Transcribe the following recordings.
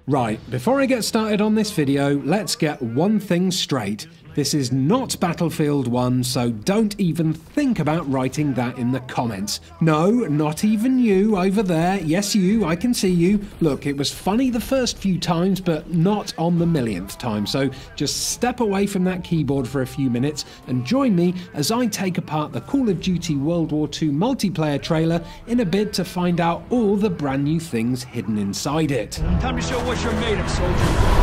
Right, before I get started on this video, let's get one thing straight. This is not Battlefield 1, so don't even think about writing that in the comments. No, not even you over there. Yes, you, I can see you. Look, it was funny the first few times, but not on the millionth time. So just step away from that keyboard for a few minutes and join me as I take apart the Call of Duty World War II multiplayer trailer in a bid to find out all the brand new things hidden inside it. Time to show what you're made of, soldier.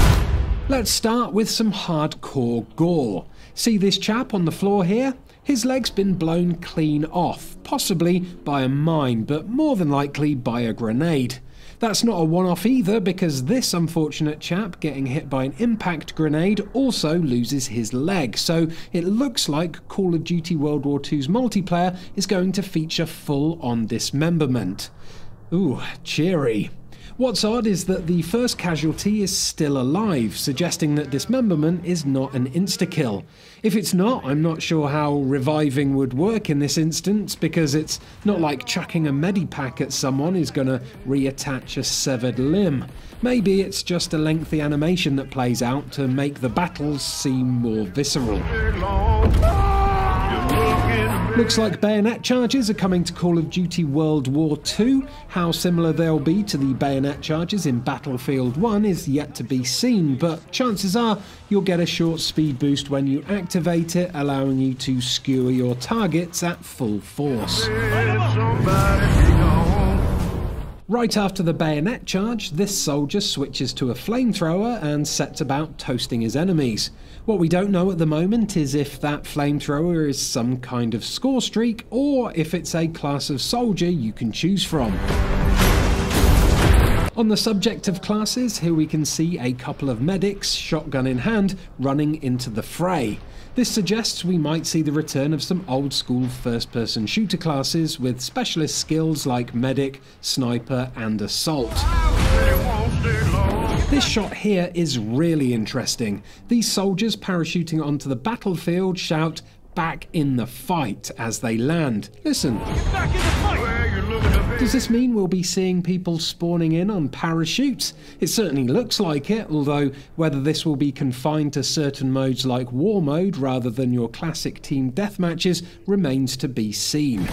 Let's start with some hardcore gore. See this chap on the floor here? His leg's been blown clean off, possibly by a mine, but more than likely by a grenade. That's not a one-off either, because this unfortunate chap getting hit by an impact grenade also loses his leg, so it looks like Call of Duty World War II's multiplayer is going to feature full-on dismemberment. Ooh, cheery. What's odd is that the first casualty is still alive, suggesting that dismemberment is not an insta-kill. If it's not, I'm not sure how reviving would work in this instance, because it's not like chucking a medipack at someone is gonna reattach a severed limb. Maybe it's just a lengthy animation that plays out to make the battles seem more visceral. Looks like Bayonet Charges are coming to Call of Duty World War II. How similar they'll be to the Bayonet Charges in Battlefield 1 is yet to be seen, but chances are you'll get a short speed boost when you activate it, allowing you to skewer your targets at full force. Right after the bayonet charge, this soldier switches to a flamethrower and sets about toasting his enemies. What we don't know at the moment is if that flamethrower is some kind of Scorestreak or if it's a class of soldier you can choose from. On the subject of classes, here we can see a couple of medics, shotgun in hand, running into the fray. This suggests we might see the return of some old school first-person shooter classes with specialist skills like medic, sniper and assault. This shot here is really interesting. These soldiers parachuting onto the battlefield shout, "Back in the fight," as they land. Listen. Get back in the fight! Does this mean we'll be seeing people spawning in on parachutes? It certainly looks like it, although whether this will be confined to certain modes like War Mode rather than your classic team deathmatches remains to be seen.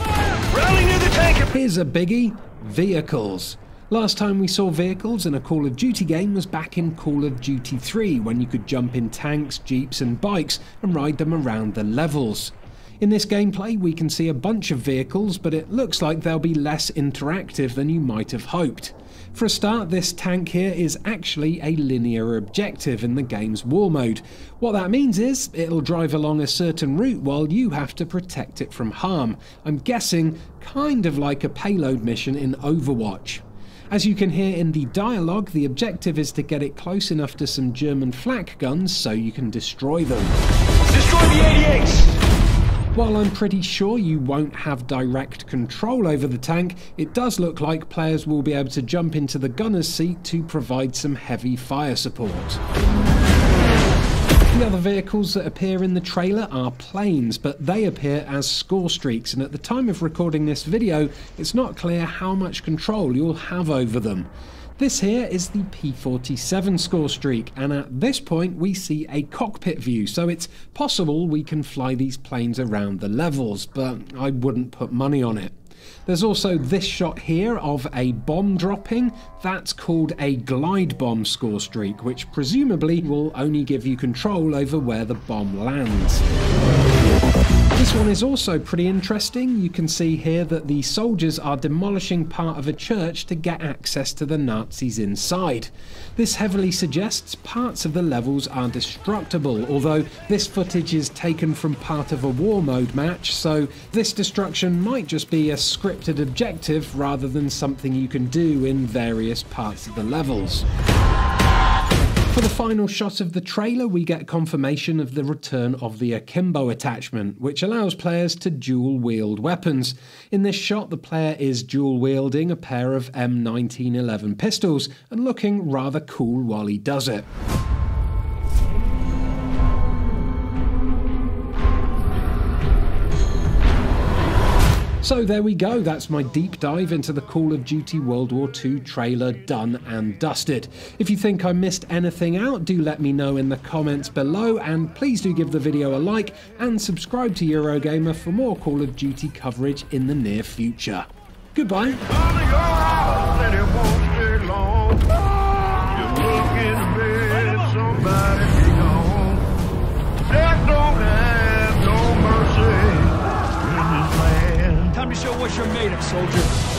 Rally near the tank! Here's a biggie: vehicles. Last time we saw vehicles in a Call of Duty game was back in Call of Duty 3, when you could jump in tanks, jeeps and bikes and ride them around the levels. In this gameplay we can see a bunch of vehicles, but it looks like they'll be less interactive than you might have hoped. For a start, this tank here is actually a linear objective in the game's war mode. What that means is it'll drive along a certain route while you have to protect it from harm. I'm guessing kind of like a payload mission in Overwatch. As you can hear in the dialogue, the objective is to get it close enough to some German flak guns so you can destroy them. Destroy the 88s! While I'm pretty sure you won't have direct control over the tank, it does look like players will be able to jump into the gunner's seat to provide some heavy fire support. The other vehicles that appear in the trailer are planes, but they appear as Scorestreaks, and at the time of recording this video, it's not clear how much control you'll have over them. This here is the P-47 Scorestreak, and at this point we see a cockpit view, so it's possible we can fly these planes around the levels, but I wouldn't put money on it. There's also this shot here of a bomb dropping. That's called a glide bomb Scorestreak, which presumably will only give you control over where the bomb lands. This one is also pretty interesting. You can see here that the soldiers are demolishing part of a church to get access to the Nazis inside. This heavily suggests parts of the levels are destructible, although this footage is taken from part of a war mode match, so this destruction might just be a scripted objective rather than something you can do in various parts of the levels. For the final shot of the trailer, we get confirmation of the return of the akimbo attachment, which allows players to dual-wield weapons. In this shot, the player is dual-wielding a pair of M1911 pistols and looking rather cool while he does it. So there we go, that's my deep dive into the Call of Duty World War II trailer done and dusted. If you think I missed anything out, do let me know in the comments below, and please do give the video a like and subscribe to Eurogamer for more Call of Duty coverage in the near future. Goodbye. Time to show what you're made of, soldier.